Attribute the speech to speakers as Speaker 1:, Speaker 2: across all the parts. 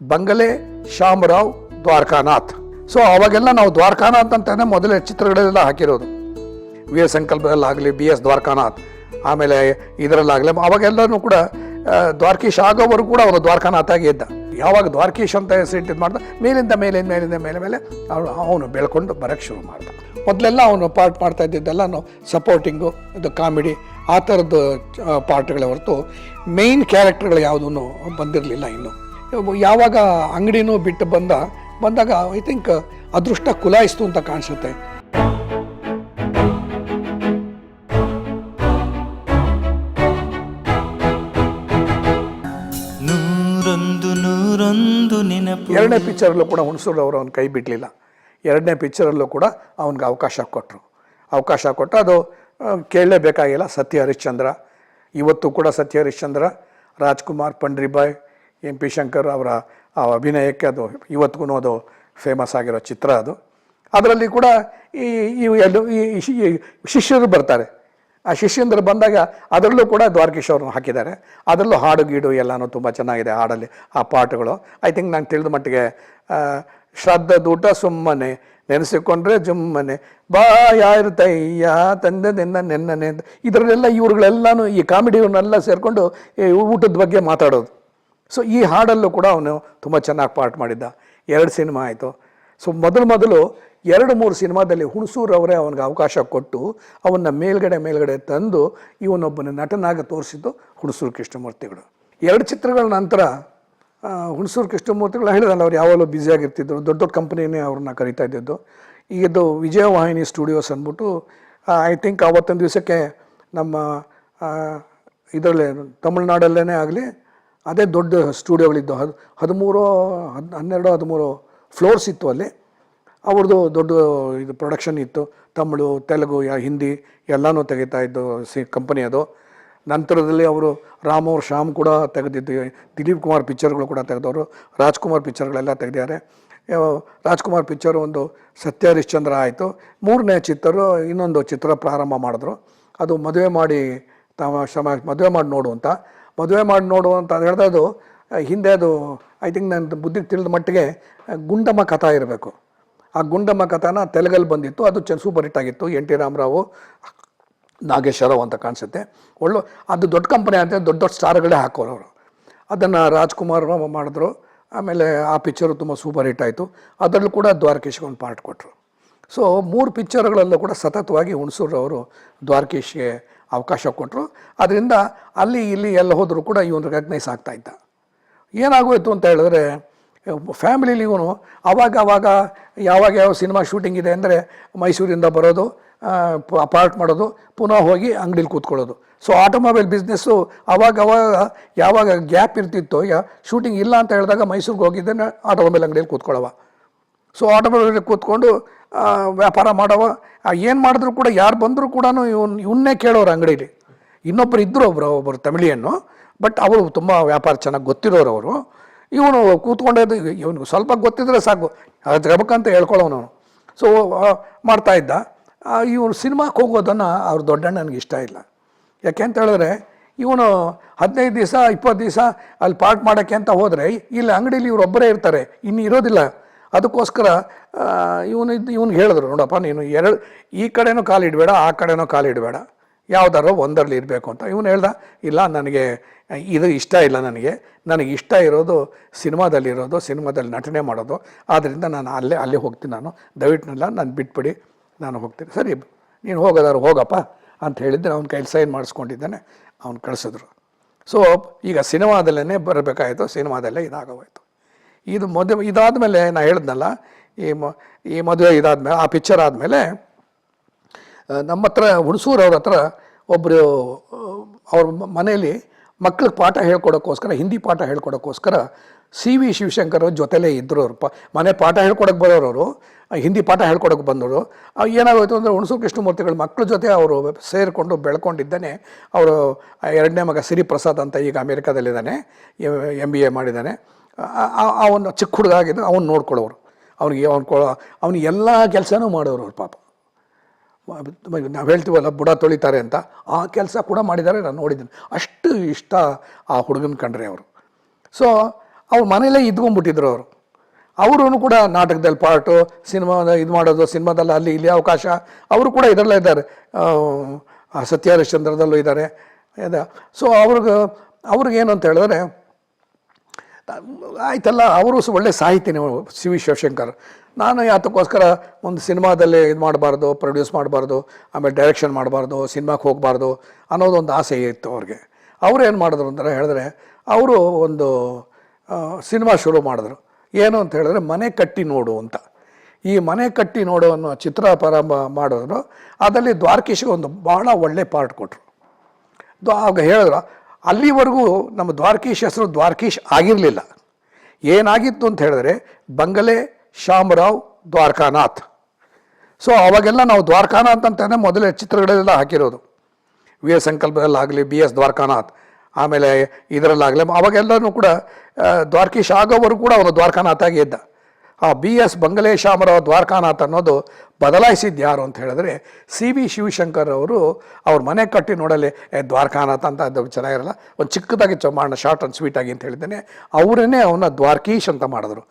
Speaker 1: ಬಂಗಲೆ, ಶಾಮರಾವ್, ದ್ವಾರಕಾನಾಥ್. ಸೊ ಅವಾಗೆಲ್ಲ ನಾವು ದ್ವಾರಕಾನಾಥ್ ಅಂತಾನೆ ಮೊದಲೇ ಚಿತ್ರಗಳೆಲ್ಲ ಹಾಕಿರೋದು. ವೀರ ಸಂಕಲ್ಪದಲ್ಲಾಗಲಿ ಬಿ ಎಸ್ ದ್ವಾರಕಾನಾಥ್, ಆಮೇಲೆ ಇದರಲ್ಲಾಗಲಿ ಅವಾಗೆಲ್ಲನೂ ಕೂಡ ದ್ವಾರಕೀಶ್ ಆಗೋವರೆಗೂ ಕೂಡ ಅವನು ದ್ವಾರಕಾನಾಥ್ ಆಗಿ ಇದ್ದ. ಯಾವಾಗ ದ್ವಾರಕೀಶ್ ಅಂತ ಹೆಸರಿಟ್ಟಿದ್ದು ಮಾಡ್ದ, ಮೇಲಿಂದ ಮೇಲೆ ಅವನು ಬೆಳ್ಕೊಂಡು ಬರೋಕ್ಕೆ ಶುರು ಮಾಡ್ದ. ಮೊದಲೆಲ್ಲ ಅವನು ಪಾರ್ಟ್ ಮಾಡ್ತಾ ಇದ್ದಿದ್ದೆಲ್ಲ ಸಪೋರ್ಟಿಂಗು, ಇದು ಕಾಮಿಡಿ, ಆ ಥರದ್ದು ಪಾರ್ಟ್ಗಳೇ ಹೊರತು ಮೇಯ್ನ್ ಕ್ಯಾರೆಕ್ಟರ್ಗಳು ಯಾವುದೂ ಬಂದಿರಲಿಲ್ಲ. ಇನ್ನು ಯಾವಾಗ ಅಂಗಡಿನೂ ಬಿಟ್ಟು ಬಂದಾಗ ಐ ಥಿಂಕ್ ಅದೃಷ್ಟ ಕುಲಾಯಿಸ್ತು ಅಂತ ಕಾಣಿಸುತ್ತೆ. ಎರಡನೇ ಪಿಕ್ಚರಲ್ಲೂ ಕೂಡ ಹುಣಸೂರು ಅವರು ಅವನು ಕೈ ಬಿಡಲಿಲ್ಲ. ಎರಡನೇ ಪಿಕ್ಚರಲ್ಲೂ ಕೂಡ ಅವನಿಗೆ ಅವಕಾಶ ಕೊಟ್ಟರು. ಅದು ಕೇಳಲೇಬೇಕಾಗಿಲ್ಲ. ಸತ್ಯ ಹರಿಶ್ಚಂದ್ರ, ಇವತ್ತು ಕೂಡ ಸತ್ಯ ಹರಿಶ್ಚಂದ್ರ, ರಾಜ್ಕುಮಾರ್, ಪಂಡ್ರಿಬಾಯ್, ಎಂ ಪಿ ಶಂಕರ್ ಅವರ ಆ ಅಭಿನಯಕ್ಕೆ ಅದು ಇವತ್ತಿಗೂ ಅದು ಫೇಮಸ್ ಆಗಿರೋ ಚಿತ್ರ ಅದು. ಅದರಲ್ಲಿ ಕೂಡ ಈ ಶಿಷ್ಯರು ಬರ್ತಾರೆ. ಆ ಶಿಷ್ಯಂದರು ಬಂದಾಗ ಅದರಲ್ಲೂ ಕೂಡ ದ್ವಾರಕೀಶ್ ಅವ್ರನ್ನ ಹಾಕಿದ್ದಾರೆ. ಅದರಲ್ಲೂ ಹಾಡು ಗೀಡು ಎಲ್ಲನೂ ತುಂಬ ಚೆನ್ನಾಗಿದೆ ಹಾಡಲ್ಲಿ, ಆ ಪಾಠಗಳು. ಐ ಥಿಂಕ್ ನಂಗೆ ತಿಳಿದ ಮಟ್ಟಿಗೆ ಶ್ರದ್ಧದೂಟ ಸುಮ್ಮನೆ ನೆನೆಸಿಕೊಂಡ್ರೆ ಜುಮ್ಮನೆ ಬಾಯಾರ್ತಯ್ಯ ತಂದೆದೆನ್ನ ನೆನ್ನನೆ ಅಂತ ಇದರಲ್ಲೆಲ್ಲ ಇವ್ರುಗಳೆಲ್ಲನೂ ಈ ಕಾಮಿಡಿಯವನ್ನೆಲ್ಲ ಸೇರಿಕೊಂಡು ಊಟದ ಬಗ್ಗೆ ಮಾತಾಡೋದು. ಸೊ ಈ ಹಾಡಲ್ಲೂ ಕೂಡ ಅವನು ತುಂಬ ಚೆನ್ನಾಗಿ ಪಾರ್ಟ್ ಮಾಡಿದ್ದ. 2 ಸಿನಿಮಾ ಆಯಿತು. ಸೊ ಮೊದಲು 2-3 ಸಿನಿಮಾದಲ್ಲಿ ಹುಣಸೂರು ಅವರೇ ಅವನಿಗೆ ಅವಕಾಶ ಕೊಟ್ಟು ಅವನ್ನ ಮೇಲ್ಗಡೆ ತಂದು ಇವನೊಬ್ಬನ ನಟನಾಗಿ ತೋರಿಸಿದ್ದು ಹುಣಸೂರು ಕೃಷ್ಣಮೂರ್ತಿಗಳು. 2 ಚಿತ್ರಗಳ ನಂತರ ಹುಣಸೂರು ಕೃಷ್ಣಮೂರ್ತಿಗಳು ಹೇಳಿದಲ್ಲ, ಅವ್ರು ಯಾವಾಗಲೂ ಬ್ಯುಸಿಯಾಗಿರ್ತಿದ್ರು. ದೊಡ್ಡ ಕಂಪ್ನಿನೇ ಅವ್ರನ್ನ ಕರಿತಾ ಇದ್ದಿದ್ದು. ಈಗಿದ್ದು ವಿಜಯವಾಹಿನಿ ಸ್ಟುಡಿಯೋಸ್ ಅಂದ್ಬಿಟ್ಟು ಐ ಥಿಂಕ್ ಆವತ್ತೊಂದು ದಿವಸಕ್ಕೆ ನಮ್ಮ ಇದರಲ್ಲೇ ತಮಿಳ್ನಾಡಲ್ಲೇ ಆಗಲಿ ಅದೇ ದೊಡ್ಡ ಸ್ಟುಡಿಯೋಗಳಿದ್ದು 13 ಫ್ಲೋರ್ಸ್ ಇತ್ತು ಅಲ್ಲಿ. ಅವ್ರದ್ದು ದೊಡ್ಡ ಇದು ಪ್ರೊಡಕ್ಷನ್ ಇತ್ತು. ತಮಿಳು, ತೆಲುಗು, ಹಿಂದಿ ಎಲ್ಲನೂ ತೆಗಿತಾ ಇದ್ದು ಕಂಪನಿ ಅದು. ನಂತರದಲ್ಲಿ ಅವರು ರಾಮ್ ಅವ್ರ ಶ್ಯಾಮ್ ಕೂಡ ತೆಗೆದಿದ್ದು, ದಿಲೀಪ್ ಕುಮಾರ್ ಪಿಕ್ಚರ್ಗಳು ಕೂಡ ತೆಗೆದವರು, ರಾಜ್ಕುಮಾರ್ ಪಿಕ್ಚರ್ಗಳೆಲ್ಲ ತೆಗೆದಿದ್ದಾರೆ. ರಾಜ್ಕುಮಾರ್ ಪಿಕ್ಚರು ಒಂದು ಸತ್ಯ ಹರಿಶ್ಚಂದ್ರ ಆಯಿತು. 3ನೇ ಚಿತ್ರ ಇನ್ನೊಂದು ಚಿತ್ರ ಪ್ರಾರಂಭ ಮಾಡಿದ್ರು. ಅದು ಮದುವೆ ಮಾಡಿ ನೋಡು ಅಂತ ಅದು ಹೇಳ್ದೆ. ಅದು ಹಿಂದೆ ಅದು ಐ ಥಿಂಕ್ ನನ್ನ ಬುದ್ಧಿಗೆ ತಿಳಿದ ಮಟ್ಟಿಗೆ ಗುಂಡಮ್ಮ ಕಥಾ ಇರಬೇಕು. ಆ ಗುಂಡಮ್ಮ ಕಥಾನ ತೆಲುಗಲ್ಲಿ ಬಂದಿತ್ತು. ಅದು ಸೂಪರ್ ಹಿಟ್ ಆಗಿತ್ತು. ಎನ್ ಟಿ ರಾಮರಾವ್, ನಾಗೇಶ್ವರರಾವ್ ಅಂತ ಕಾಣಿಸುತ್ತೆ. ಅದು ದೊಡ್ಡ ಕಂಪನಿ ಅಂತ ದೊಡ್ಡ ಸ್ಟಾರ್ಗಳೇ ಹಾಕೋರು ಅವರು. ಅದನ್ನು ರಾಜ್ಕುಮಾರ್ ಮಾಡಿದ್ರು. ಆಮೇಲೆ ಆ ಪಿಕ್ಚರು ತುಂಬ ಸೂಪರ್ ಹಿಟ್ ಆಯಿತು. ಅದರಲ್ಲೂ ಕೂಡ ದ್ವಾರಕೀಶ್ಗೆ ಒಂದು ಪಾರ್ಟ್ ಕೊಟ್ಟರು. ಸೊ 3 ಪಿಕ್ಚರ್ಗಳಲ್ಲೂ ಕೂಡ ಸತತವಾಗಿ ಹುಣಸೂರು ಅವರು ದ್ವಾರಕೀಶ್ಗೆ ಅವಕಾಶ ಕೊಟ್ಟರು. ಅದರಿಂದ ಅಲ್ಲಿ ಇಲ್ಲಿ ಎಲ್ಲ ಹೋದರೂ ಕೂಡ ಇವನು ರೆಕಗ್ನೈಸ್ ಆಗ್ತಾಯಿದ್ದ. ಏನಾಗೋಯಿತು ಅಂತ ಹೇಳಿದ್ರೆ, ಫ್ಯಾಮಿಲಿಲಿ ಇವನು ಆವಾಗ ಯಾವ ಸಿನಿಮಾ ಶೂಟಿಂಗ್ ಇದೆ ಅಂದರೆ ಮೈಸೂರಿಂದ ಬರೋದು, ಪಾರ್ಟ್ ಮಾಡೋದು, ಪುನಃ ಹೋಗಿ ಅಂಗಡಿಲಿ ಕೂತ್ಕೊಳ್ಳೋದು. ಸೊ ಆಟೋಮೊಬೈಲ್ ಬಿಸ್ನೆಸ್ಸು ಯಾವಾಗ ಗ್ಯಾಪ್ ಇರ್ತಿತ್ತೋ, ಶೂಟಿಂಗ್ ಇಲ್ಲ ಅಂತ ಹೇಳಿದಾಗ ಮೈಸೂರಿಗೆ ಹೋಗಿದ್ದೇನೆ ಆಟೋಮೊಬೈಲ್ ಅಂಗಡಿಯಲ್ಲಿ ಕೂತ್ಕೊಳ್ಳೋವ. ಸೊ ಆಟೋಮೊಬೈಲ್ ಕೂತ್ಕೊಂಡು ವ್ಯಾಪಾರ ಮಾಡವ. ಏನು ಮಾಡಿದ್ರು ಕೂಡ ಯಾರು ಬಂದರೂ ಕೂಡ ಇವನ್ನೇ ಕೇಳೋರು ಅಂಗಡೀಲಿ. ಇನ್ನೊಬ್ಬರು ಇದ್ದರು, ಒಬ್ಬರು ತಮಿಳಿಯನ್ನು, ಬಟ್ ಅವರು ತುಂಬ ವ್ಯಾಪಾರ ಚೆನ್ನಾಗಿ ಗೊತ್ತಿರೋರು ಅವರು. ಇವನು ಕೂತ್ಕೊಂಡದ್ದು ಇವನಿಗೆ ಸ್ವಲ್ಪ ಗೊತ್ತಿದ್ರೆ ಸಾಕು, ಅದ್ರಬೇಕಂತ ಹೇಳ್ಕೊಳ್ಳೋನು. ಸೊ ಮಾಡ್ತಾಯಿದ್ದ. ಇವನು ಸಿನಿಮಾಕ್ಕೆ ಹೋಗೋದನ್ನು ಅವ್ರ ದೊಡ್ಡಣ್ಣನಿಗೆ ಇಷ್ಟ ಇಲ್ಲ. ಯಾಕೆ ಅಂತ ಹೇಳಿದ್ರೆ, ಇವನು 15 ದಿವಸ 20 ದಿವಸ ಅಲ್ಲಿ ಪಾರ್ಟ್ ಮಾಡೋಕ್ಕೆ ಅಂತ ಹೋದರೆ ಇಲ್ಲಿ ಅಂಗಡೀಲಿ ಇವರೊಬ್ಬರೇ ಇರ್ತಾರೆ, ಇನ್ನು ಇರೋದಿಲ್ಲ. ಅದಕ್ಕೋಸ್ಕರ ಇವನಿಗೆ ಹೇಳಿದ್ರು, ನೋಡಪ್ಪ ನೀನು ಈ ಕಡೆನೂ ಕಾಲಿಡಬೇಡ, ಆ ಕಡೆನೂ ಕಾಲಿಡಬೇಡ, ಯಾವುದಾರೋ ಒಂದರಲ್ಲಿ ಇರಬೇಕು ಅಂತ. ಇವನು ಹೇಳ್ದ, ಇಲ್ಲ ನನಗೆ ಇದು ಇಷ್ಟ ಇಲ್ಲ, ನನಗೆ ಇಷ್ಟ ಇರೋದು ಸಿನಿಮಾದಲ್ಲಿ ನಟನೆ ಮಾಡೋದು. ಆದ್ದರಿಂದ ನಾನು ಅಲ್ಲೇ ಹೋಗ್ತೀನಿ, ದಯವಿಟ್ಟು ನಾನು ಬಿಟ್ಬಿಡಿ, ನಾನು ಹೋಗ್ತೀನಿ. ಸರಿ ನೀನು ಹೋಗೋದಾದ್ರು ಹೋಗಪ್ಪ ಅಂತ ಹೇಳಿದ್ದೆ. ಅವ್ನ ಕೈಲಿ ಸೈನ್ ಮಾಡಿಸ್ಕೊಂಡಿದ್ದಾನೆ, ಅವ್ನು ಕಳಿಸಿದ್ರು. ಸೊ ಈಗ ಸಿನಿಮಾದಲ್ಲೇ ಬರಬೇಕಾಯಿತು. ಸಿನಿಮಾದಲ್ಲೇ ಇದಾಗೋಯ್ತು. ಇದಾದಮೇಲೆ ನಾನು ಹೇಳಿದ್ನಲ್ಲ, ಈ ಮದುವೆ ಇದಾದಮೇಲೆ, ಆ ಪಿಕ್ಚರ್ ಆದಮೇಲೆ ನಮ್ಮ ಹತ್ರ ಹುಣಸೂರು ಅವ್ರ ಹತ್ರ ಒಬ್ಬರು ಅವ್ರ ಮನೆಯಲ್ಲಿ ಮಕ್ಳಿಗೆ ಪಾಠ ಹೇಳ್ಕೊಡೋಕ್ಕೋಸ್ಕರ, ಹಿಂದಿ ಪಾಠ ಹೇಳ್ಕೊಡೋಕ್ಕೋಸ್ಕರ CV ಶಿವಶಂಕರ್ ಅವ್ರ ಜೊತೆಲೇ ಇದ್ದರು. ಅವರು ಮನೆ ಪಾಠ ಹೇಳ್ಕೊಡೋಕೆ ಬರೋರು, ಹಿಂದಿ ಪಾಠ ಹೇಳ್ಕೊಡೋಕೆ ಬಂದವರು. ಏನಾಗೋಯ್ತು ಅಂದರೆ, ಹುಣಸೂರು ಕೃಷ್ಣಮೂರ್ತಿಗಳ ಮಕ್ಕಳ ಜೊತೆ ಅವರು ಸೇರಿಕೊಂಡು ಬೆಳ್ಕೊಂಡಿದ್ದಾನೆ. ಅವರು 2ನೇ ಮಗ ಸಿರಿಪ್ರಸಾದ್ ಅಂತ ಈಗ ಅಮೇರಿಕಾದಲ್ಲಿದ್ದಾನೆ, MBA ಮಾಡಿದ್ದಾನೆ. ಅವನು ಚಿಕ್ಕ ಹುಡುಗ ಆಗಿದ್ದು, ಅವನು ನೋಡ್ಕೊಳ್ಳೋರು. ಅವನಿಗೆ ಎಲ್ಲ ಕೆಲಸನೂ ಮಾಡೋರು ಅವ್ರು. ಪಾಪ ನಾವು ಹೇಳ್ತೀವಲ್ಲ ಬುಡ ತೊಳಿತಾರೆ ಅಂತ, ಆ ಕೆಲಸ ಕೂಡ ಮಾಡಿದ್ದಾರೆ. ನಾನು ನೋಡಿದ್ದೀನಿ. ಅಷ್ಟು ಇಷ್ಟ ಆ ಹುಡುಗನ ಕಂಡ್ರೆ ಅವರು. ಸೊ ಅವ್ರ ಮನೇಲೇ ಇದ್ಕೊಂಡ್ಬಿಟ್ಟಿದ್ರು ಅವರು ಕೂಡ ನಾಟಕದಲ್ಲಿ ಪಾರ್ಟು, ಸಿನಿಮಾದ ಇದು ಮಾಡೋದು, ಸಿನಿಮಾದಲ್ಲಿ ಅಲ್ಲಿ ಇಲ್ಲಿ ಅವಕಾಶ. ಅವರು ಕೂಡ ಇದರಲ್ಲೇ ಇದ್ದಾರೆ, ಸತ್ಯ ಹರಿಶ್ಚಂದ್ರದಲ್ಲೂ ಇದ್ದಾರೆ. ಸೊ ಅವ್ರಿಗೇನು ಅಂತ ಹೇಳಿದ್ರೆ ಆಯ್ತಲ್ಲ, ಅವರು ಒಳ್ಳೆ ಸಾಹಿತಿನೇ ಸಿ ವಿ ಶಿವಶಂಕರ್. ನಾನು ಯಾತಕ್ಕೋಸ್ಕರ ಒಂದು ಸಿನಿಮಾದಲ್ಲಿ ಇದು ಮಾಡಬಾರ್ದು, ಪ್ರೊಡ್ಯೂಸ್ ಮಾಡಬಾರ್ದು, ಆಮೇಲೆ ಡೈರೆಕ್ಷನ್ ಮಾಡಬಾರ್ದು, ಸಿನಿಮಾಕ್ಕೆ ಹೋಗಬಾರ್ದು ಅನ್ನೋದೊಂದು ಆಸೆ ಇತ್ತು ಅವ್ರಿಗೆ. ಅವ್ರು ಏನು ಮಾಡಿದ್ರು ಅಂತ ಹೇಳಿದ್ರೆ, ಅವರು ಒಂದು ಸಿನಿಮಾ ಶುರು ಮಾಡಿದ್ರು. ಏನು ಅಂತ ಹೇಳಿದ್ರೆ ಮನೆ ಕಟ್ಟಿ ನೋಡು ಅಂತ. ಈ ಮನೆ ಕಟ್ಟಿ ನೋಡು ಅನ್ನೋ ಚಿತ್ರ ಪ್ರಾರಂಭ ಮಾಡಿದ್ರು. ಅದರಲ್ಲಿ ದ್ವಾರಕೀಶ್ಗೆ ಒಂದು ಭಾಳ ಒಳ್ಳೆ ಪಾರ್ಟ್ ಕೊಟ್ಟರು. ಆಗ ಹೇಳಿದ್ರು, ಅಲ್ಲಿವರೆಗೂ ನಮ್ಮ ದ್ವಾರಕೀಶ್ ಹೆಸರು ದ್ವಾರಕೀಶ್ ಆಗಿರಲಿಲ್ಲ. ಏನಾಗಿತ್ತು ಅಂತ ಹೇಳಿದ್ರೆ ಬಂಗಲೆ ಶಾಮರಾವ್ ದ್ವಾರಕಾನಾಥ್. ಸೊ ಅವಾಗೆಲ್ಲ ನಾವು ದ್ವಾರಕಾನಾಥ್ ಅಂತಲೇ ಮೊದಲೇ ಚಿತ್ರಗಳೆಲ್ಲ ಹಾಕಿರೋದು. ವೀರ ಸಂಕಲ್ಪದಲ್ಲಾಗಲಿ ಬಿ ಎಸ್ ದ್ವಾರಕಾನಾಥ್, ಆಮೇಲೆ ಇದರಲ್ಲಾಗಲಿ ಅವಾಗೆಲ್ಲನೂ ಕೂಡ ದ್ವಾರಕೀಶ್ ಆಗೋವರು ಕೂಡ ಅವನು ದ್ವಾರಕಾನಾಥಾಗಿ ಇದ್ದ. ಆ ಬಿ ಎಸ್ ಬಂಗಲೆ ಶಾಮರಾವ್ ದ್ವಾರಕಾನಾಥ್ ಅನ್ನೋದು ಬದಲಾಯಿಸಿದ್ದು ಯಾರು ಅಂತ ಹೇಳಿದ್ರೆ ಸಿ ವಿ ಶಿವಶಂಕರ್ ಅವರು. ಅವ್ರ ಮನೆ ಕಟ್ಟಿ ನೋಡಲಿ ದ್ವಾರಕಾನಾಥ್ ಅಂತ ಅದು ಚೆನ್ನಾಗಿರಲ್ಲ, ಒಂದು ಚಿಕ್ಕದಾಗಿ ಮಾಡೋಣ ಶಾರ್ಟ್ ಆ್ಯಂಡ್ ಸ್ವೀಟಾಗಿ ಅಂತ ಹೇಳಿದ್ದೇನೆ. ಅವರನ್ನೇ ಅವನ್ನ ದ್ವಾರಕೀಶ್ ಅಂತ ಮಾಡಿದ್ರು.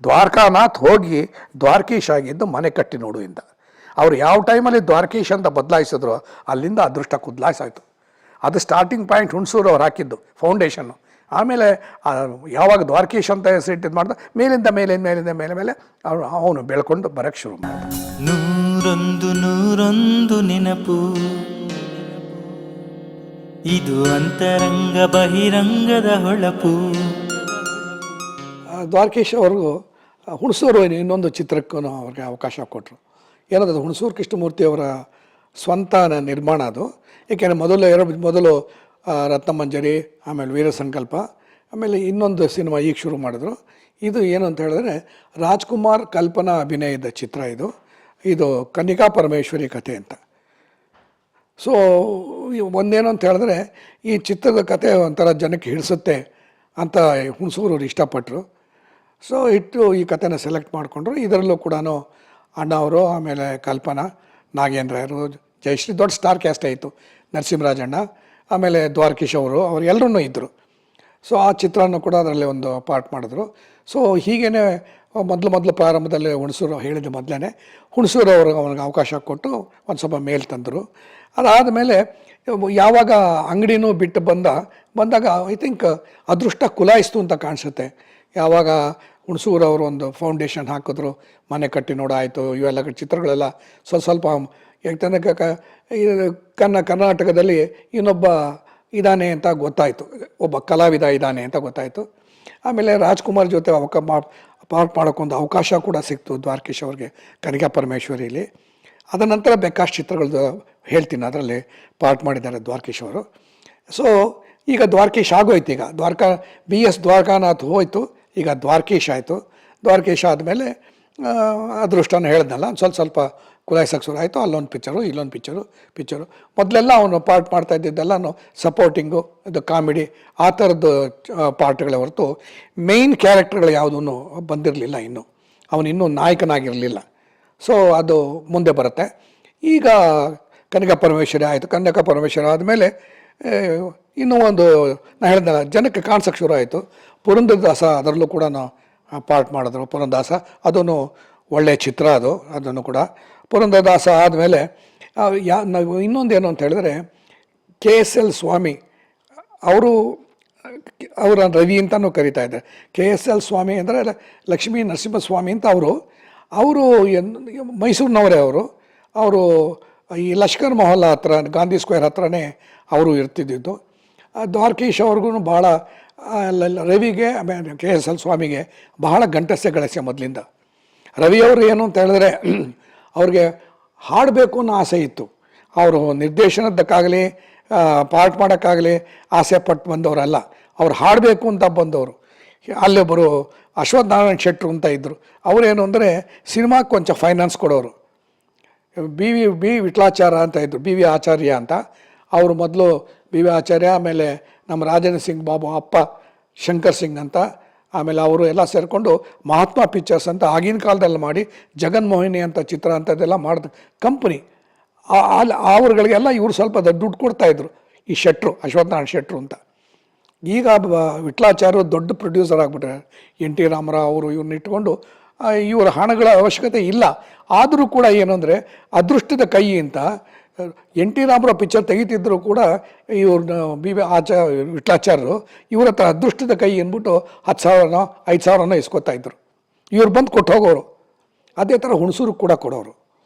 Speaker 1: ದ್ವಾರಕಾನಾಥ್ ಹೋಗಿ ದ್ವಾರಕೀಶ್ ಆಗಿದ್ದು ಮನೆ ಕಟ್ಟಿ ನೋಡು ಇಂದ. ಅವ್ರು ಯಾವ ಟೈಮಲ್ಲಿ ದ್ವಾರಕೀಶ್ ಅಂತ ಬದಲಾಯಿಸಿದ್ರು ಅಲ್ಲಿಂದ ಅದೃಷ್ಟ ಕುದ್ಲಾಯಿಸಾಯಿತು. ಅದು ಸ್ಟಾರ್ಟಿಂಗ್ ಪಾಯಿಂಟ್ ಹುಣಸೂರು ಅವ್ರು ಹಾಕಿದ್ದು ಫೌಂಡೇಶನ್ನು. ಆಮೇಲೆ ಯಾವಾಗ ದ್ವಾರಕೀಶ್ ಅಂತ ಹೆಸರಿಟ್ಟಿದ್ದು ಮಾಡ್ದ ಮೇಲಿಂದ ಮೇಲೆ ಅವನು ಬೆಳ್ಕೊಂಡು ಬರೋಕ್ಕೆ ಶುರು ಮಾಡ್ದ.
Speaker 2: ನೂರೊಂದು ನೆನಪು, ಇದು ಅಂತರಂಗ ಬಹಿರಂಗದ ಹೊಳಪು.
Speaker 1: ದ್ವಾರಕೀಶ್ ಅವ್ರಿಗೂ ಹುಣಸೂರು ಇನ್ನೊಂದು ಚಿತ್ರಕ್ಕೂ ಅವ್ರಿಗೆ ಅವಕಾಶ ಕೊಟ್ಟರು. ಏನದು ಹುಣಸೂರು ಕೃಷ್ಣಮೂರ್ತಿ ಅವರ ಸ್ವಂತ ನಿರ್ಮಾಣ ಅದು. ಏಕೆಂದರೆ ಮೊದಲು ರತ್ನಮಂಜರಿ, ಆಮೇಲೆ ವೀರ ಸಂಕಲ್ಪ, ಆಮೇಲೆ ಇನ್ನೊಂದು ಸಿನಿಮಾ ಈಗ ಶುರು ಮಾಡಿದ್ರು. ಇದು ಏನು ಅಂತ ಹೇಳಿದ್ರೆ ರಾಜ್ಕುಮಾರ್ ಕಲ್ಪನಾ ಅಭಿನಯದ ಚಿತ್ರ ಇದು ಕನ್ನಿಕಾ ಪರಮೇಶ್ವರಿ ಕಥೆ ಅಂತ. ಸೊ ಒಂದೇನು ಅಂತ ಹೇಳಿದ್ರೆ ಈ ಚಿತ್ರದ ಕಥೆ ಒಂಥರ ಜನಕ್ಕೆ ಹಿಡಿಸುತ್ತೆ ಅಂತ ಹುಣಸೂರು ಇಷ್ಟಪಟ್ಟರು. ಸೊ ಈ ಕಥೆನ ಸೆಲೆಕ್ಟ್ ಮಾಡಿಕೊಂಡ್ರು. ಇದರಲ್ಲೂ ಕೂಡ ಅಣ್ಣ ಅವರು, ಆಮೇಲೆ ಕಲ್ಪನಾ, ನಾಗೇಂದ್ರರು, ಜಯಶ್ರೀ, ದೊಡ್ಡ ಸ್ಟಾರ್ ಕ್ಯಾಸ್ಟ್ ಆಯಿತು. ನರಸಿಂಹರಾಜಣ್ಣ, ಆಮೇಲೆ ದ್ವಾರಕೀಶ್ ಅವರು ಎಲ್ಲರೂ ಇದ್ದರು. ಸೊ ಆ ಚಿತ್ರನೂ ಕೂಡ ಅದರಲ್ಲಿ ಒಂದು ಪಾರ್ಟ್ ಮಾಡಿದ್ರು. ಸೊ ಹೀಗೇ ಮೊದಲು ಪ್ರಾರಂಭದಲ್ಲಿ ಹುಣಸೂರು ಹೇಳಿದ ಮೊದಲೇ ಹುಣಸೂರು ಅವ್ರಿಗೆ ಅವನಿಗೆ ಅವಕಾಶ ಕೊಟ್ಟು ಒಂದು ಸ್ವಲ್ಪ ಮೇಲ್ ತಂದರು. ಅದಾದಮೇಲೆ ಯಾವಾಗ ಅಂಗಡಿನೂ ಬಿಟ್ಟು ಬಂದಾಗ ಐ ಥಿಂಕ್ ಅದೃಷ್ಟ ಕುಲಾಯಿಸ್ತು ಅಂತ ಕಾಣಿಸುತ್ತೆ. ಯಾವಾಗ ಹುಣಸೂರು ಅವರು ಒಂದು ಫೌಂಡೇಶನ್ ಹಾಕಿದ್ರು, ಮನೆ ಕಟ್ಟಿ ನೋಡಾಯಿತು, ಇವೆಲ್ಲ ಚಿತ್ರಗಳೆಲ್ಲ ಸ್ವಲ್ಪ ಯಾಕಂದರೆ ಕರ್ನಾಟಕದಲ್ಲಿ ಇನ್ನೊಬ್ಬ ಇದ್ದಾನೆ ಅಂತ ಗೊತ್ತಾಯಿತು, ಒಬ್ಬ ಕಲಾವಿದ ಇದ್ದಾನೆ ಅಂತ ಗೊತ್ತಾಯಿತು. ಆಮೇಲೆ ರಾಜ್ಕುಮಾರ್ ಜೊತೆ ಪಾರ್ಟ್ ಮಾಡೋಕ್ಕೊಂದು ಅವಕಾಶ ಕೂಡ ಸಿಕ್ತು ದ್ವಾರಕೀಶ್ ಅವ್ರಿಗೆ ಕನಿಕಾ ಪರಮೇಶ್ವರಿಲಿ. ಅದ ನಂತರ ಬೇಕಾಷ್ಟು ಚಿತ್ರಗಳದ್ದು ಹೇಳ್ತೀನಿ, ಅದರಲ್ಲಿ ಪಾರ್ಟ್ ಮಾಡಿದ್ದಾರೆ ದ್ವಾರಕೀಶ್ ಅವರು. ಸೊ ಈಗ ದ್ವಾರಕೀಶ್ ಆಗೋಯ್ತು. ಈಗ ಬಿ ಎಸ್ ದ್ವಾರಕಾನಾಥ್ ಹೋಯಿತು, ಈಗ ದ್ವಾರಕೀಶ್ ಆಯಿತು. ದ್ವಾರಕೀಶ್ ಆದಮೇಲೆ ಅದೃಷ್ಟನ ಹೇಳಿದ್ನಲ್ಲ, ಸ್ವಲ್ಪ ಕುಲಾಯಿಸೋಕ್ಕೆ ಶುರು ಆಯಿತು. ಅಲ್ಲೊಂದು ಪಿಕ್ಚರು, ಇಲ್ಲೊಂದು ಪಿಕ್ಚರು. ಮೊದಲೆಲ್ಲ ಅವನು ಪಾರ್ಟ್ ಮಾಡ್ತಾ ಇದ್ದಿದ್ದೆಲ್ಲ ಸಪೋರ್ಟಿಂಗು, ಇದು ಕಾಮಿಡಿ, ಆ ಥರದ್ದು ಪಾರ್ಟ್ಗಳೇ ಹೊರತು ಮೇಯ್ನ್ ಕ್ಯಾರೆಕ್ಟರ್ಗಳು ಯಾವುದೂ ಬಂದಿರಲಿಲ್ಲ. ಅವನು ಇನ್ನೂ ನಾಯಕನಾಗಿರಲಿಲ್ಲ. ಸೊ ಅದು ಮುಂದೆ ಬರುತ್ತೆ. ಈಗ ಕನಿಕಾ ಪರಮೇಶ್ವರಿ ಆಯಿತು. ಕನಿಕಾ ಪರಮೇಶ್ವರಿ ಆದಮೇಲೆ ಇನ್ನೂ ಒಂದು ನಾನು ಹೇಳಿದ್ನಲ್ಲ, ಜನಕ್ಕೆ ಕಾಣಿಸೋಕ್ಕೆ ಶುರು ಆಯಿತು. ಪುರಂದರದಾಸ, ಅದರಲ್ಲೂ ಕೂಡ ಪಾರ್ಟ್ ಮಾಡಿದ್ರು. ಪುರಂದರದಾಸ ಅದೂ ಒಳ್ಳೆಯ ಚಿತ್ರ, ಅದನ್ನು ಕೂಡ. ಪುರಂದರದಾಸ ಆದಮೇಲೆ ನಾವು ಇನ್ನೊಂದೇನು ಅಂತ ಹೇಳಿದ್ರೆ KSL ಸ್ವಾಮಿ ಅವರ ರವಿ ಅಂತಲೂ ಕರೀತಾ ಇದ್ದಾರೆ. KSL ಸ್ವಾಮಿ ಅಂದರೆ ಲಕ್ಷ್ಮೀ ನರಸಿಂಹಸ್ವಾಮಿ ಅಂತ ಅವರು ಮೈಸೂರಿನವರೇ. ಅವರು ಈ ಲಷ್ಕರ್ ಮೊಹಲ್ಲಾ ಹತ್ರ, ಗಾಂಧಿ ಸ್ಕ್ವೇರ್ ಹತ್ರನೇ ಅವರು ಇರ್ತಿದ್ದಿದ್ದು. ದ್ವಾರಕೀಶ್ ಅವ್ರಿಗೂ ಭಾಳ ರವಿಗೆ, ಆಮೇಲೆ KSL ಸ್ವಾಮಿಗೆ ಬಹಳ ಗಂಟಸ್ಸೆ ಗಳಿಸೆ ಮೊದಲಿಂದ. ರವಿಯವರು ಏನು ಅಂತ ಹೇಳಿದ್ರೆ ಅವ್ರಿಗೆ ಹಾಡಬೇಕು ಅನ್ನೋ ಆಸೆ ಇತ್ತು. ಅವರು ನಿರ್ದೇಶನದಕ್ಕಾಗಲಿ ಪಾರ್ಟ್ ಮಾಡೋಕ್ಕಾಗಲಿ ಆಸೆ ಪಟ್ಟು ಬಂದವರಲ್ಲ, ಅವ್ರು ಹಾಡಬೇಕು ಅಂತ ಬಂದವರು. ಅಲ್ಲೊಬ್ಬರು ಅಶ್ವಥ್ ನಾರಾಯಣ್ ಶೆಟ್ರು ಅಂತ ಇದ್ದರು. ಅವರೇನು ಅಂದರೆ ಸಿನಿಮಾಕ್ಕೆ ಕೊಂಚ ಫೈನಾನ್ಸ್ ಕೊಡೋರು. ಬಿ ವಿಟ್ಲಾಚಾರ ಅಂತ ಇದ್ದರು, BV ಆಚಾರ್ಯ ಅಂತ. ಅವರು ಮೊದಲು BV ಆಚಾರ್ಯ, ಆಮೇಲೆ ನಮ್ಮ ರಾಜೇಂದ್ರ ಸಿಂಗ್ ಬಾಬು ಅಪ್ಪ ಶಂಕರ್ ಸಿಂಗ್ ಅಂತ, ಆಮೇಲೆ ಅವರು ಎಲ್ಲ ಸೇರಿಕೊಂಡು ಮಹಾತ್ಮ ಪಿಕ್ಚರ್ಸ್ ಅಂತ ಆಗಿನ ಕಾಲದಲ್ಲಿ ಮಾಡಿ ಜಗನ್ಮೋಹಿನಿ ಅಂತ ಚಿತ್ರ ಅಂಥದ್ದೆಲ್ಲ ಮಾಡಿದ ಕಂಪ್ನಿ. ಅವ್ರುಗಳಿಗೆಲ್ಲ ಇವರು ಸ್ವಲ್ಪ ದುಡ್ಡು ಕೊಡ್ತಾಯಿದ್ರು, ಈ ಶೆಟ್ರು, ಅಶ್ವತ್ಥನಾರಾಯಣ ಶೆಟ್ರು ಅಂತ. ಈಗ ವಿಟ್ಲಾಚಾರ್ಯ ದೊಡ್ಡ ಪ್ರೊಡ್ಯೂಸರ್ ಆಗಿಬಿಟ್ರೆ, ಎನ್ ಟಿ ರಾಮರಾವ್ ಅವರು ಇವ್ರನ್ನ ಇಟ್ಕೊಂಡು ಇವರ ಹಣಗಳ ಅವಶ್ಯಕತೆ ಇಲ್ಲ. ಆದರೂ ಕೂಡ ಏನು ಅಂದರೆ ಅದೃಷ್ಟದ ಕೈ ಅಂತ ಎನ್ ಟಿ ರಾಮರಾವ್ ಪಿಕ್ಚರ್ ತೆಗಿತಿದ್ರು ಕೂಡ ಇವ್ರನ್ನ ವಿಟ್ಲಾಚಾರ್ಯರು ಇವ್ರ ಹತ್ರ ಅದೃಷ್ಟದ ಕೈ ಅಂದ್ಬಿಟ್ಟು 10,000ನೋ 5,000ನೋ ಇಸ್ಕೊತಾಯಿದ್ರು. ಇವ್ರು ಬಂದು ಕೊಟ್ಟು ಹೋಗೋರು. ಅದೇ ಥರ ಹುಣಸೂರಿಗೆ ಕೂಡ ಕೊಡೋರು,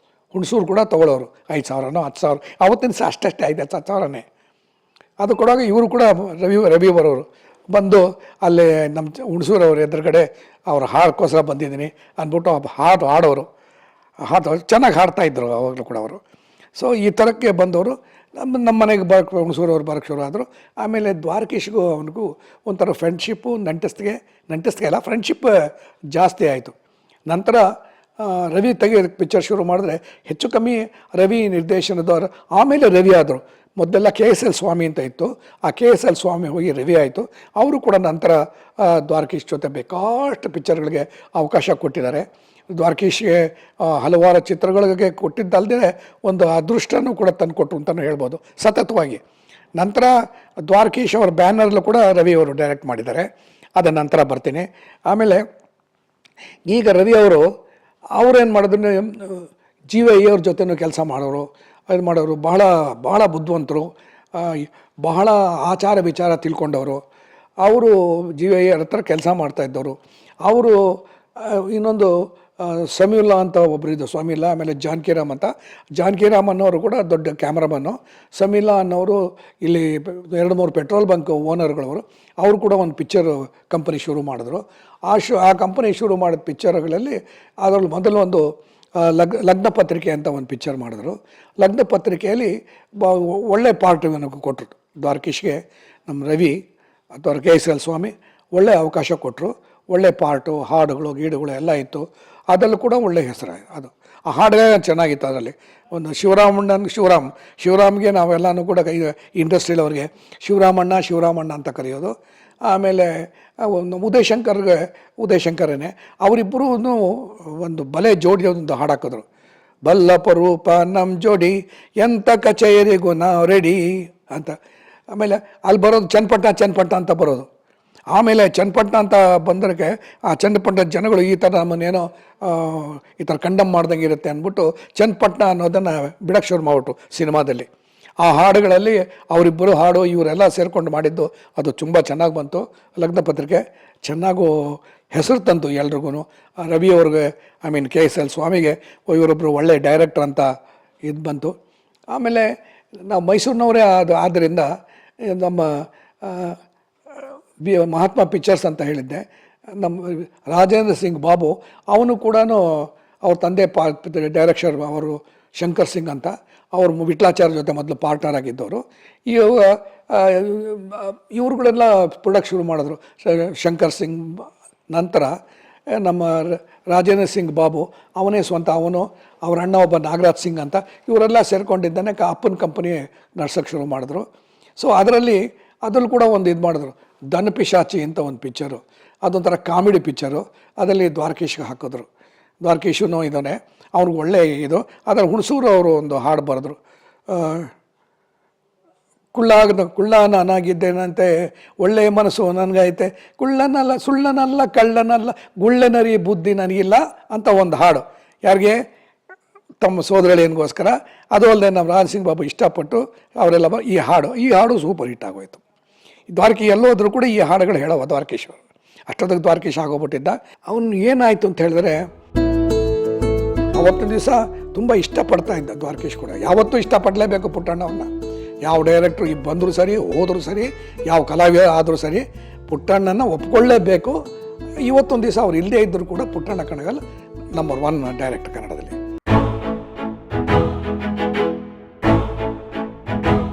Speaker 1: ಹುಣಸೂರು ಕೂಡ ತೊಗೊಳೋರು 5,000ನೋ 10,000. ಆವತ್ತಿನ ಸಹ ಅಷ್ಟೇ 5,000 ಅದು ಕೊಡುವಾಗ ಇವರು ಕೂಡ ರವಿ ಬರೋರು ಬಂದು ಅಲ್ಲೇ ನಮ್ಮ ಹುಣಸೂರವ್ರ ಎದುರುಗಡೆ ಅವ್ರ ಹಾಡೋಕ್ಕೋಸ್ಕರ ಬಂದಿದ್ದೀನಿ ಅಂದ್ಬಿಟ್ಟು ಹಾಡು ಚೆನ್ನಾಗಿ ಹಾಡ್ತಾಯಿದ್ರು ಅವಾಗಲೂ ಕೂಡ ಅವರು. ಸೊ ಈ ಥರಕ್ಕೆ ಬಂದವರು ನಮ್ಮ ಮನೆಗೆ ಹುಣಸೂರವ್ರು ಬರೋಕ್ಕೆ ಶುರು ಆದರು. ಆಮೇಲೆ ದ್ವಾರಕೀಶ್ಗೂ ಅವನಿಗೂ ಒಂಥರ ಫ್ರೆಂಡ್ಶಿಪ್ಪು, ನಂಟಸ್ತಿಗೆ ಅಲ್ಲ, ಫ್ರೆಂಡ್ಶಿಪ್ ಜಾಸ್ತಿ ಆಯಿತು. ನಂತರ ರವಿ ಪಿಕ್ಚರ್ ಶುರು ಮಾಡಿದ್ರೆ ಹೆಚ್ಚು ಕಮ್ಮಿ ರವಿ ನಿರ್ದೇಶನದವರು. ಆಮೇಲೆ ರವಿ ಆದರು. ಮೊದಲೆಲ್ಲ KSL ಸ್ವಾಮಿ ಅಂತ ಇತ್ತು, ಆ KSL ಸ್ವಾಮಿ ಹೋಗಿ ರವಿ ಆಯಿತು. ಅವರು ಕೂಡ ನಂತರ ದ್ವಾರಕೀಶ್ ಜೊತೆ ಬೇಕಾಷ್ಟು ಪಿಕ್ಚರ್ಗಳಿಗೆ ಅವಕಾಶ ಕೊಟ್ಟಿದ್ದಾರೆ. ದ್ವಾರಕೀಶ್ಗೆ ಹಲವಾರು ಚಿತ್ರಗಳಿಗೆ ಕೊಟ್ಟಿದ್ದಲ್ಲದೆ ಒಂದು ಅದೃಷ್ಟನೂ ಕೂಡ ತಂದುಕೊಟ್ರು ಅಂತಲೂ ಹೇಳ್ಬೋದು ಸತತವಾಗಿ. ನಂತರ ದ್ವಾರಕೀಶ್ ಅವರ ಬ್ಯಾನರ್ಲು ಕೂಡ ರವಿ ಅವರು ಡೈರೆಕ್ಟ್ ಮಾಡಿದ್ದಾರೆ. ಅದರ ನಂತರ ಬರ್ತೀನಿ. ಆಮೇಲೆ ಈಗ ರವಿ ಅವರೇನು ಮಾಡಿದ್ರು, GY ಅವ್ರ ಜೊತೆನೂ ಕೆಲಸ ಮಾಡೋರು, ಬಹಳ ಬಹಳ ಬುದ್ಧಿವಂತರು, ಬಹಳ ಆಚಾರ ವಿಚಾರ ತಿಳ್ಕೊಂಡವರು. ಅವರು GY ಅವ್ರ ಹತ್ರ ಕೆಲಸ ಮಾಡ್ತಾಯಿದ್ದವರು. ಅವರು ಇನ್ನೊಂದು ಸಮೀವುಲ್ಲಾ ಅಂತ ಒಬ್ಬರು ಇದ್ದು, ಸಮೀವುಲ್ಲಾ, ಆಮೇಲೆ ಜಾನಕಿರಾಮ್ ಅಂತ. ಜಾನಕಿರಾಮ್ ಅನ್ನೋರು ಕೂಡ ದೊಡ್ಡ ಕ್ಯಾಮ್ರಾಮನ್ನು. ಸಮೀವುಲ್ಲಾ ಅನ್ನೋರು ಇಲ್ಲಿ 2-3 ಪೆಟ್ರೋಲ್ ಬಂಕ್ ಓನರ್ಗಳವರು. ಅವರು ಕೂಡ ಒಂದು ಪಿಕ್ಚರ್ ಕಂಪನಿ ಶುರು ಮಾಡಿದ್ರು. ಆ ಕಂಪನಿ ಶುರು ಮಾಡಿದ ಪಿಕ್ಚರ್ಗಳಲ್ಲಿ ಅದರಲ್ಲಿ ಮೊದಲು ಒಂದು ಲಗ್ನ ಪತ್ರಿಕೆ ಅಂತ ಒಂದು ಪಿಕ್ಚರ್ ಮಾಡಿದ್ರು. ಲಗ್ನ ಪತ್ರಿಕೆಯಲ್ಲಿ ಒಳ್ಳೆ ಪಾರ್ಟ್ ನನಗೆ ಕೊಟ್ಟರು ದ್ವಾರಕೀಶ್ಗೆ. ನಮ್ಮ ರವಿ ಅಥವಾ KSL ಸ್ವಾಮಿ ಒಳ್ಳೆ ಅವಕಾಶ ಕೊಟ್ಟರು. ಒಳ್ಳೆ ಪಾರ್ಟು, ಹಾಡುಗಳು ಗೀಡುಗಳು ಎಲ್ಲ ಇತ್ತು. ಅದರಲ್ಲೂ ಕೂಡ ಒಳ್ಳೆ ಹೆಸರು ಅದು. ಆ ಹಾಡುಗಳೇ ಚೆನ್ನಾಗಿತ್ತು. ಅದರಲ್ಲಿ ಒಂದು ಶಿವರಾಮ್ಗೆ ನಾವೆಲ್ಲನೂ ಕೂಡ ಇಂಡಸ್ಟ್ರಿಯಲ್ ಶಿವರಾಮಣ್ಣ ಅಂತ ಕರೆಯೋದು. ಆಮೇಲೆ ಒಂದು ಉದಯಶಂಕರನೇ ಅವರಿಬ್ಬರೂ ಒಂದು ಬಲೆ ಜೋಡಿ ಒಂದು ಹಾಡು ಹಾಕಿದ್ರು. ಬಲ್ಲಪರೂಪ ನಮ್ಮ ಜೋಡಿ ಎಂಥ ಕಚೇರಿಗೂ ನಾವು ರೆಡಿ ಅಂತ. ಆಮೇಲೆ ಅಲ್ಲಿ ಬರೋದು ಚನ್ನಪಟ್ಟಣ ಅಂತ ಬರೋದು. ಆಮೇಲೆ ಚನ್ನಪಟ್ಟಣ ಅಂತ ಬಂದಕ್ಕೆ ಆ ಚನ್ನಪಟ್ಟಣದ ಜನಗಳು ಈ ಥರ ನಮ್ಮನ್ನೇನೋ ಈ ಥರ ಕಂಡಮ್ ಮಾಡ್ದಂಗೆ ಇರುತ್ತೆ ಅಂದ್ಬಿಟ್ಟು ಚನ್ನಪಟ್ಟಣ ಅನ್ನೋದನ್ನು ಬಿಡಕ್ಕೆ ಶುರು ಮಾಡಿಬಿಟ್ಟು ಸಿನಿಮಾದಲ್ಲಿ. ಆ ಹಾಡುಗಳಲ್ಲಿ ಅವರಿಬ್ಬರು ಹಾಡು ಇವರೆಲ್ಲ ಸೇರಿಕೊಂಡು ಮಾಡಿದ್ದು ಅದು ತುಂಬ ಚೆನ್ನಾಗಿ ಬಂತು. ಲಗ್ನ ಪತ್ರಿಕೆ ಚೆನ್ನಾಗೂ ಹೆಸರು ತಂತು ಎಲ್ರಿಗೂ. ರವಿಯವ್ರಿಗೆ KSL ಸ್ವಾಮಿಗೆ ಇವರೊಬ್ಬರು ಒಳ್ಳೆ ಡೈರೆಕ್ಟರ್ ಅಂತ ಇದು ಬಂತು. ಆಮೇಲೆ ನಾವು ಮೈಸೂರಿನವರೇ ಆದ್ದರಿಂದ ನಮ್ಮ ಮಹಾತ್ಮ ಪಿಕ್ಚರ್ಸ್ ಅಂತ ಹೇಳಿದ್ದೆ, ನಮ್ಮ ರಾಜೇಂದ್ರ ಸಿಂಗ್ ಬಾಬು ಅವನು ಕೂಡ ಅವ್ರ ತಂದೆ ಡೈರೆಕ್ಷರ್ ಅವರು ಶಂಕರ್ ಸಿಂಗ್ ಅಂತ. ಅವರು ವಿಟ್ಲಾಚಾರ್ಯ ಜೊತೆ ಮೊದಲು ಪಾರ್ಟ್ನರ್ ಆಗಿದ್ದವರು. ಇವ್ರುಗಳೆಲ್ಲ ಪ್ರೊಡಕ್ಟ್ ಶುರು ಮಾಡಿದ್ರು. ಶಂಕರ್ ಸಿಂಗ್ ನಂತರ ನಮ್ಮ ರಾಜೇಂದ್ರ ಸಿಂಗ್ ಬಾಬು ಅವನೇ ಸ್ವಂತ, ಅವ್ರ ಅಣ್ಣ ಒಬ್ಬ ನಾಗರಾಜ್ ಸಿಂಗ್ ಅಂತ, ಇವರೆಲ್ಲ ಸೇರ್ಕೊಂಡಿದ್ದಾನೆ ಅಪ್ಪನ ಕಂಪನಿ ನಡ್ಸೋಕ್ಕೆ ಶುರು ಮಾಡಿದ್ರು. ಸೊ ಅದರಲ್ಲೂ ಕೂಡ ಒಂದು ಇದು ಮಾಡಿದ್ರು, ದನ ಪಿಶಾಚಿ ಅಂತ ಒಂದು ಪಿಕ್ಚರು. ಅದೊಂಥರ ಕಾಮಿಡಿ ಪಿಕ್ಚರು. ಅದರಲ್ಲಿ ದ್ವಾರಕೀಶ್ಗೆ ಹಾಕಿದ್ರು. ದ್ವಾರಕೀಶೂ ಇದ್ದಾನೆ, ಅವ್ರಿಗೆ ಒಳ್ಳೆ ಇದು. ಅದರ ಹುಣಸೂರು ಅವರು ಒಂದು ಹಾಡು ಬರೆದ್ರು, ಕುಳ್ಳ ನಾನಾಗಿದ್ದೇನಂತೆ ಒಳ್ಳೆಯ ಮನಸ್ಸು ನನಗೈತೆ, ಸುಳ್ಳನಲ್ಲ ಕಳ್ಳನಲ್ಲ ಗುಳ್ಳೆನರಿ ಬುದ್ಧಿ ನನಗಿಲ್ಲ ಅಂತ ಒಂದು ಹಾಡು. ಯಾರಿಗೆ? ತಮ್ಮ ಸೋದರಳಿಯನಿಗೋಸ್ಕರ. ಅದು ಅಲ್ಲದೆ ನಮ್ಮ ರಾಜ್ ಸಿಂಗ್ ಬಾಬು ಇಷ್ಟಪಟ್ಟು ಅವರೆಲ್ಲ ಈ ಹಾಡು ಸೂಪರ್ ಹಿಟ್ ಆಗೋಯ್ತು. ಎಲ್ಲೋದ್ರೂ ಕೂಡ ಈ ಹಾಡುಗಳು ಹೇಳೋವ ದ್ವಾರಕೀಶ್ವರ. ಅಷ್ಟೊತ್ತಿಗೆ ದ್ವಾರಕೀಶ್ ಆಗೋಗ್ಬಿಟ್ಟಿದ್ದ. ಅವನು ಏನಾಯಿತು ಅಂತ ಹೇಳಿದ್ರೆ, ಅವತ್ತಿನ ದಿವಸ ತುಂಬ ಇಷ್ಟಪಡ್ತಾ ಇದ್ದ ದ್ವಾರಕೀಶ್ ಕೂಡ. ಯಾವತ್ತೂ ಇಷ್ಟಪಡಲೇಬೇಕು ಪುಟ್ಟಣ್ಣವನ್ನ. ಯಾವ ಡೈರೆಕ್ಟ್ರು ಬಂದರೂ ಸರಿ, ಹೋದರೂ ಸರಿ, ಯಾವ ಕಲಾವಿದ ಆದರೂ ಸರಿ, ಪುಟ್ಟಣ್ಣನ ಒಪ್ಕೊಳ್ಳೇಬೇಕು. ಇವತ್ತೊಂದು ದಿವಸ ಅವ್ರು ಇಲ್ಲದೇ ಇದ್ದರೂ ಕೂಡ ಪುಟ್ಟಣ್ಣ ಕಣಗಲ್ ನಂಬರ್ 1 ಡೈರೆಕ್ಟರ್ ಕನ್ನಡದಲ್ಲಿ.